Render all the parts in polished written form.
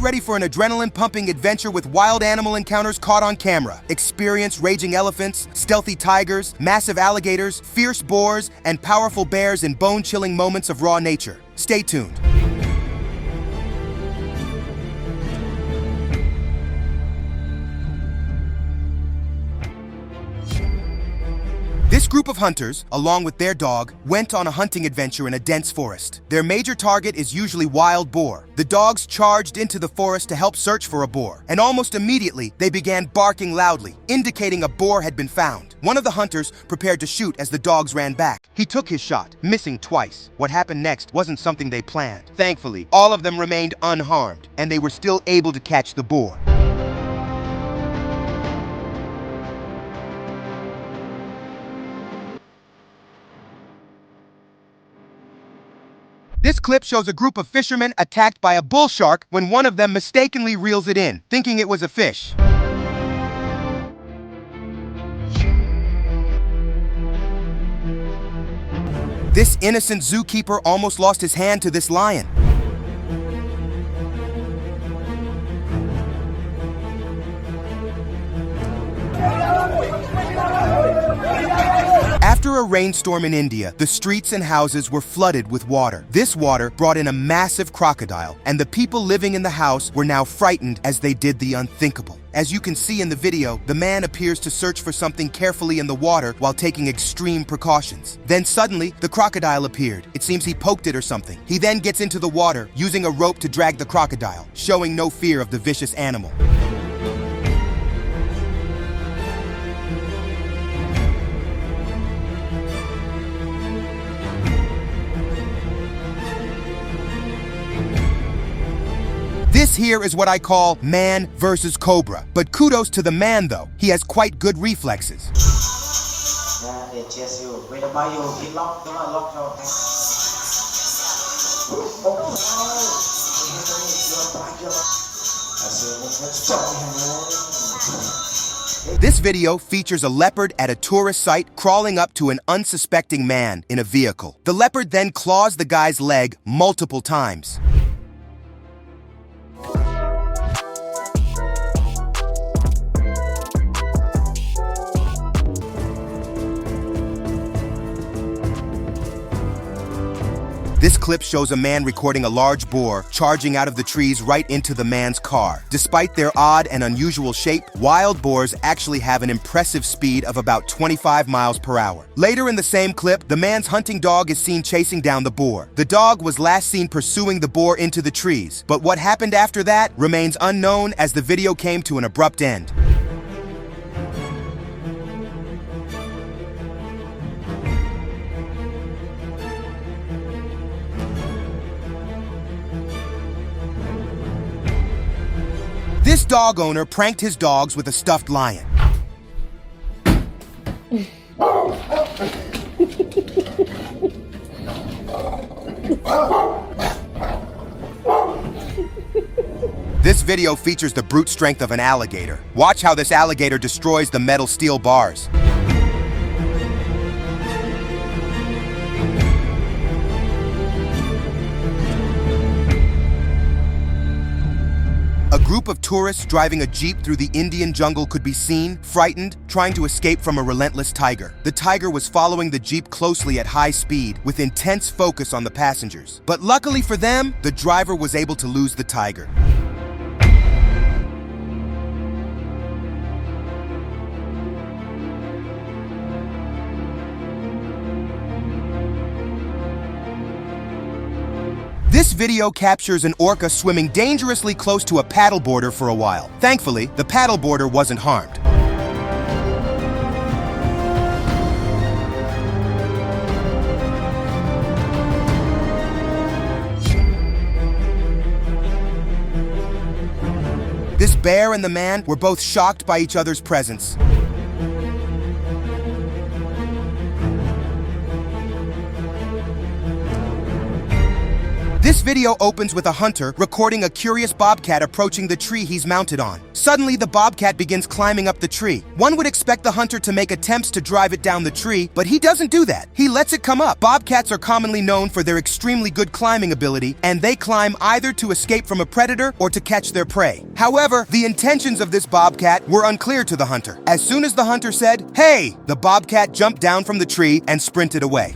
ready for an adrenaline-pumping adventure with wild animal encounters caught on camera. Experience raging elephants, stealthy tigers, massive alligators, fierce boars, and powerful bears in bone-chilling moments of raw nature. Stay tuned. This group of hunters, along with their dog, went on a hunting adventure in a dense forest. Their major target is usually wild boar. The dogs charged into the forest to help search for a boar, and almost immediately they began barking loudly, indicating a boar had been found. One of the hunters prepared to shoot as the dogs ran back. He took his shot, missing twice. What happened next wasn't something they planned. Thankfully, all of them remained unharmed, and they were still able to catch the boar. This clip shows a group of fishermen attacked by a bull shark when one of them mistakenly reels it in, thinking it was a fish. This innocent zookeeper almost lost his hand to this lion. After a rainstorm in India, the streets and houses were flooded with water. This water brought in a massive crocodile, and the people living in the house were now frightened as they did the unthinkable. As you can see in the video, the man appears to search for something carefully in the water while taking extreme precautions. Then suddenly, the crocodile appeared. It seems he poked it or something. He then gets into the water, using a rope to drag the crocodile, showing no fear of the vicious animal. This here is what I call man versus cobra. But kudos to the man though, he has quite good reflexes. This video features a leopard at a tourist site crawling up to an unsuspecting man in a vehicle. The leopard then claws the guy's leg multiple times. This clip shows a man recording a large boar charging out of the trees right into the man's car. Despite their odd and unusual shape, wild boars actually have an impressive speed of about 25 miles per hour. Later in the same clip, the man's hunting dog is seen chasing down the boar. The dog was last seen pursuing the boar into the trees, but what happened after that remains unknown as the video came to an abrupt end. This dog owner pranked his dogs with a stuffed lion. This video features the brute strength of an alligator. Watch how this alligator destroys the metal steel bars. A group of tourists driving a jeep through the Indian jungle could be seen, frightened, trying to escape from a relentless tiger. The tiger was following the jeep closely at high speed, with intense focus on the passengers. But luckily for them, the driver was able to lose the tiger. This video captures an orca swimming dangerously close to a paddleboarder for a while. Thankfully, the paddleboarder wasn't harmed. This bear and the man were both shocked by each other's presence. This This video opens with a hunter recording a curious bobcat approaching the tree he's mounted on. Suddenly, the bobcat begins climbing up the tree. One would expect the hunter to make attempts to drive it down the tree, but he doesn't do that. He lets it come up. Bobcats are commonly known for their extremely good climbing ability, and they climb either to escape from a predator or to catch their prey. However, the intentions of this bobcat were unclear to the hunter. As soon as the hunter said, "Hey!" the bobcat jumped down from the tree and sprinted away.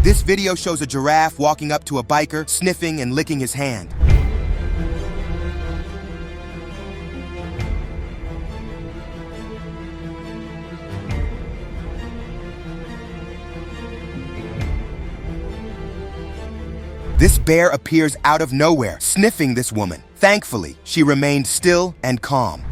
This video shows a giraffe walking up to a biker, sniffing and licking his hand. This bear appears out of nowhere, sniffing this woman. Thankfully, she remained still and calm.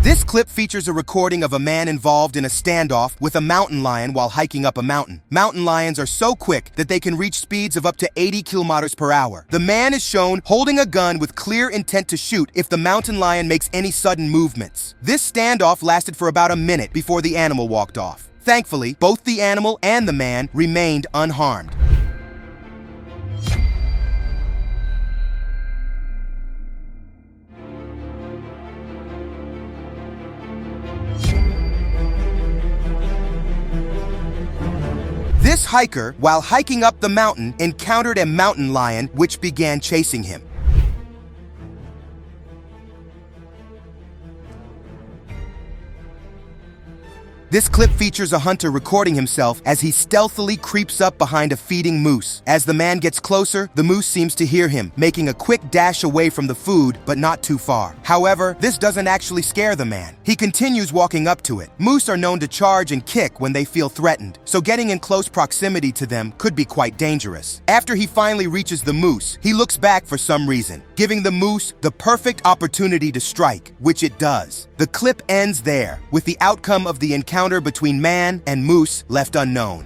This clip features a recording of a man involved in a standoff with a mountain lion while hiking up a mountain. Mountain lions are so quick that they can reach speeds of up to 80 kilometers per hour. The man is shown holding a gun with clear intent to shoot if the mountain lion makes any sudden movements. This standoff lasted for about a minute before the animal walked off. Thankfully, both the animal and the man remained unharmed. This hiker, while hiking up the mountain, encountered a mountain lion which began chasing him. This clip features a hunter recording himself as he stealthily creeps up behind a feeding moose. As the man gets closer, the moose seems to hear him, making a quick dash away from the food, but not too far. However, this doesn't actually scare the man. He continues walking up to it. Moose are known to charge and kick when they feel threatened, so getting in close proximity to them could be quite dangerous. After he finally reaches the moose, he looks back for some reason, giving the moose the perfect opportunity to strike, which it does. The clip ends there, with the outcome of the encounter between man and moose left unknown.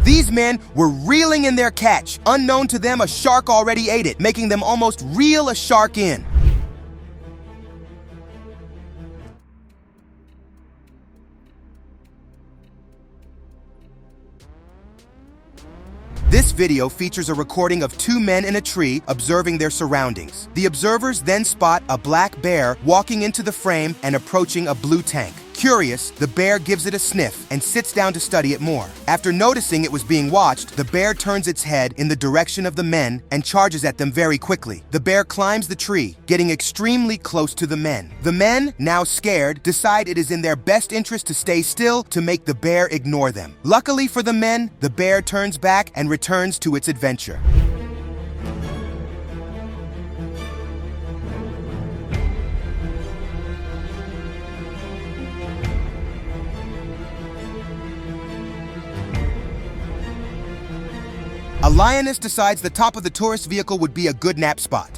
These men were reeling in their catch. Unknown to them, a shark already ate it, making them almost reel a shark in. This video features a recording of two men in a tree observing their surroundings. The observers then spot a black bear walking into the frame and approaching a blue tank. Curious, the bear gives it a sniff and sits down to study it more. After noticing it was being watched, the bear turns its head in the direction of the men and charges at them very quickly. The bear climbs the tree, getting extremely close to the men. The men, now scared, decide it is in their best interest to stay still to make the bear ignore them. Luckily for the men, the bear turns back and returns to its adventure. A lioness decides the top of the tourist vehicle would be a good nap spot.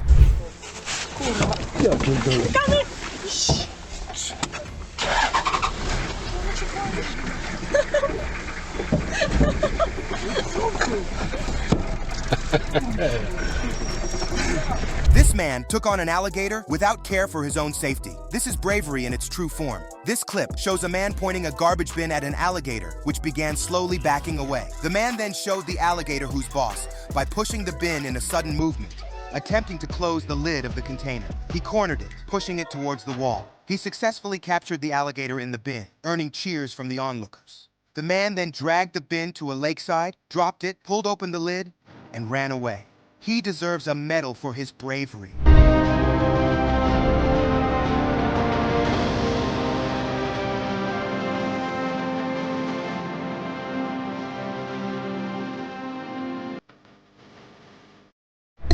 This man took on an alligator without care for his own safety. This is bravery in its true form. This clip shows a man pointing a garbage bin at an alligator, which began slowly backing away. The man then showed the alligator who's boss by pushing the bin in a sudden movement, attempting to close the lid of the container. He cornered it, pushing it towards the wall. He successfully captured the alligator in the bin, earning cheers from the onlookers. The man then dragged the bin to a lakeside, dropped it, pulled open the lid, and ran away. He deserves a medal for his bravery.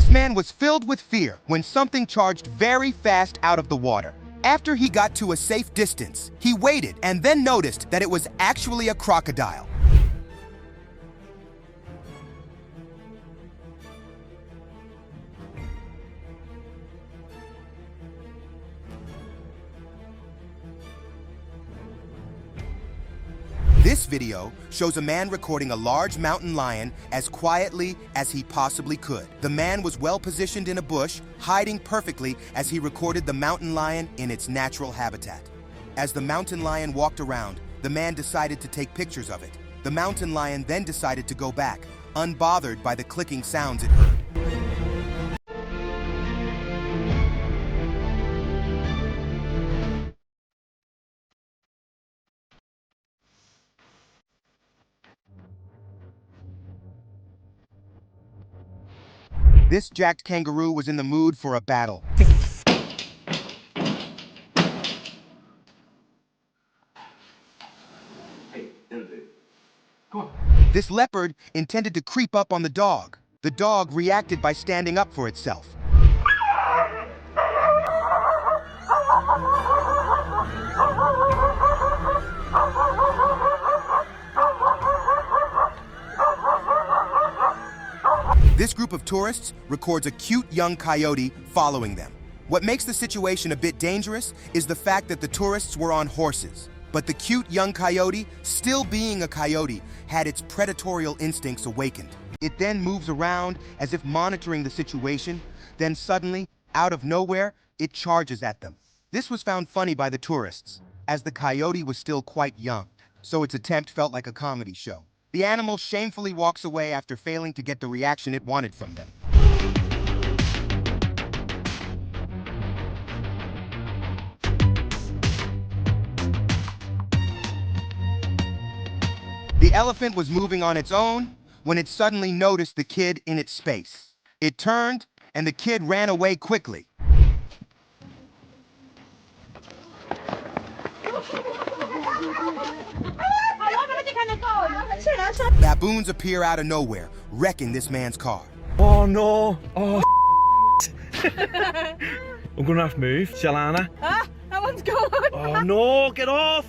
This man was filled with fear when something charged very fast out of the water. After he got to a safe distance, he waited and then noticed that it was actually a crocodile. This video shows a man recording a large mountain lion as quietly as he possibly could. The man was well positioned in a bush, hiding perfectly as he recorded the mountain lion in its natural habitat. As the mountain lion walked around, the man decided to take pictures of it. The mountain lion then decided to go back, unbothered by the clicking sounds it heard. This jacked kangaroo was in the mood for a battle. Hey, come on. This leopard intended to creep up on the dog. The dog reacted by standing up for itself. This group of tourists records a cute young coyote following them. What makes the situation a bit dangerous is the fact that the tourists were on horses. But the cute young coyote, still being a coyote, had its predatorial instincts awakened. It then moves around as if monitoring the situation. Then suddenly, out of nowhere, it charges at them. This was found funny by the tourists, as the coyote was still quite young, so its attempt felt like a comedy show. The animal shamefully walks away after failing to get the reaction it wanted from them. The elephant was moving on its own when it suddenly noticed the kid in its space. It turned, and the kid ran away quickly. Baboons appear out of nowhere, wrecking this man's car. Oh no! Oh, I'm gonna have to move. Shalana. That one's gone. Oh no! Get off!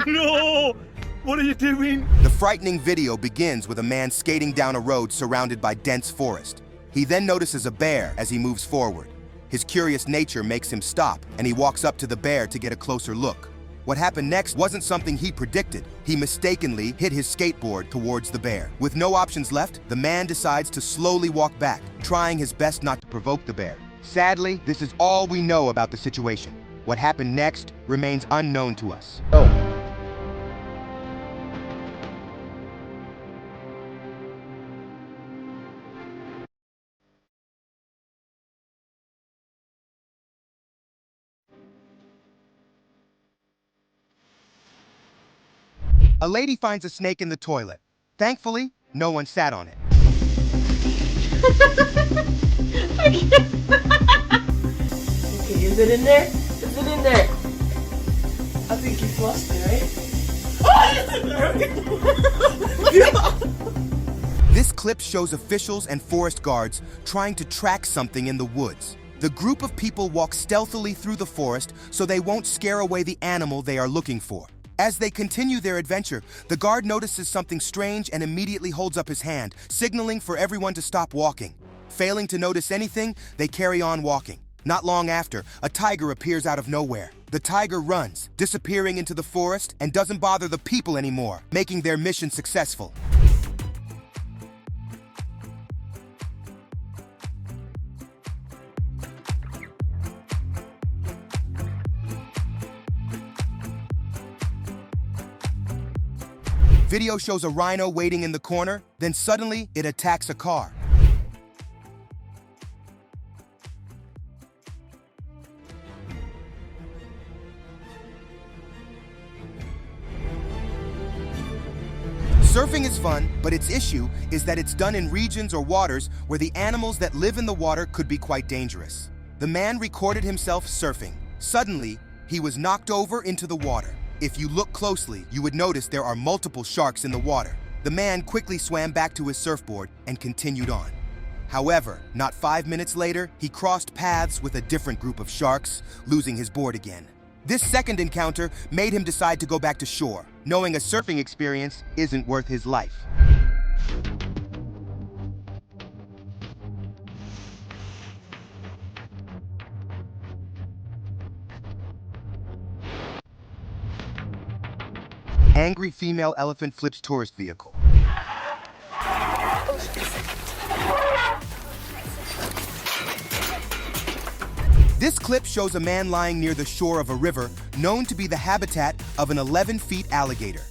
No! What are you doing? The frightening video begins with a man skating down a road surrounded by dense forest. He then notices a bear as he moves forward. His curious nature makes him stop, and he walks up to the bear to get a closer look. What happened next wasn't something he predicted. He mistakenly hit his skateboard towards the bear. With no options left, the man decides to slowly walk back, trying his best not to provoke the bear. Sadly, this is all we know about the situation. What happened next remains unknown to us. A lady finds a snake in the toilet. Thankfully, no one sat on it. Okay, is it in there? Is it in there? I think you flushed it, right? Oh, it's in there! This clip shows officials and forest guards trying to track something in the woods. The group of people walk stealthily through the forest so they won't scare away the animal they are looking for. As they continue their adventure, the guard notices something strange and immediately holds up his hand, signaling for everyone to stop walking. Failing to notice anything, they carry on walking. Not long after, a tiger appears out of nowhere. The tiger runs, disappearing into the forest, and doesn't bother the people anymore, making their mission successful. Video shows a rhino waiting in the corner, then suddenly it attacks a car. Surfing is fun, but its issue is that it's done in regions or waters where the animals that live in the water could be quite dangerous. The man recorded himself surfing. Suddenly, he was knocked over into the water. If you look closely, you would notice there are multiple sharks in the water. The man quickly swam back to his surfboard and continued on. However, not 5 minutes later, he crossed paths with a different group of sharks, losing his board again. This second encounter made him decide to go back to shore, knowing a surfing experience isn't worth his life. Angry female elephant flips tourist vehicle. This clip shows a man lying near the shore of a river known to be the habitat of an 11-foot alligator.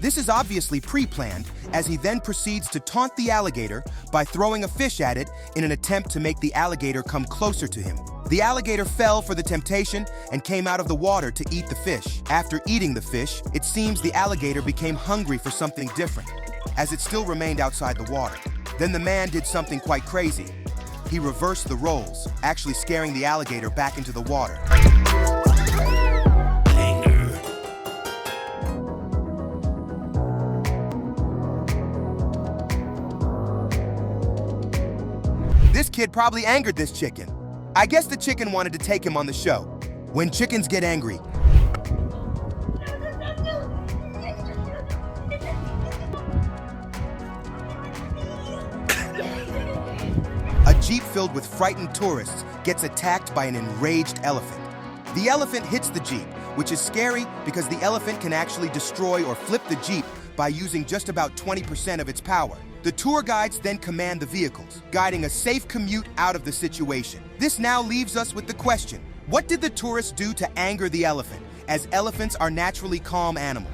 This is obviously pre-planned, as he then proceeds to taunt the alligator by throwing a fish at it in an attempt to make the alligator come closer to him. The alligator fell for the temptation and came out of the water to eat the fish. After eating the fish, it seems the alligator became hungry for something different, as it still remained outside the water. Then the man did something quite crazy. He reversed the roles, actually scaring the alligator back into the water. This kid probably angered this chicken. I guess the chicken wanted to take him on the show. When chickens get angry, a jeep filled with frightened tourists gets attacked by an enraged elephant. The elephant hits the jeep, which is scary because the elephant can actually destroy or flip the jeep by using just about 20% of its power. The tour guides then command the vehicles, guiding a safe commute out of the situation. This now leaves us with the question, what did the tourists do to anger the elephant, as elephants are naturally calm animals?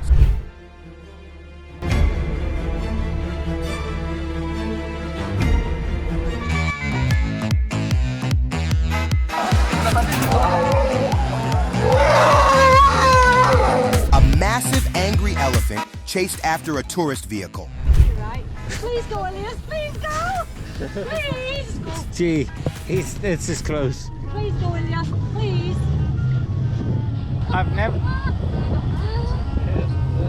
A massive angry elephant chased after a tourist vehicle. Right. Please go, Elias. Please go. Please. Gee, it's this close. Please go, Elias. Please. I've never...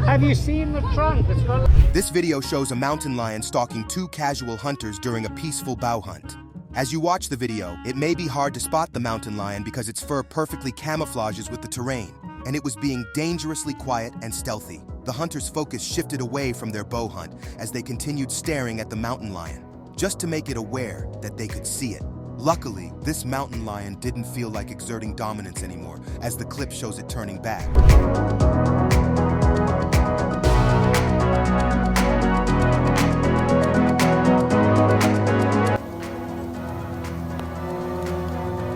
Have you seen the trunk? It's got... This video shows a mountain lion stalking two casual hunters during a peaceful bow hunt. As you watch the video, it may be hard to spot the mountain lion because its fur perfectly camouflages with the terrain, and it was being dangerously quiet and stealthy. The hunters' focus shifted away from their bow hunt as they continued staring at the mountain lion, just to make it aware that they could see it. Luckily, this mountain lion didn't feel like exerting dominance anymore, as the clip shows it turning back.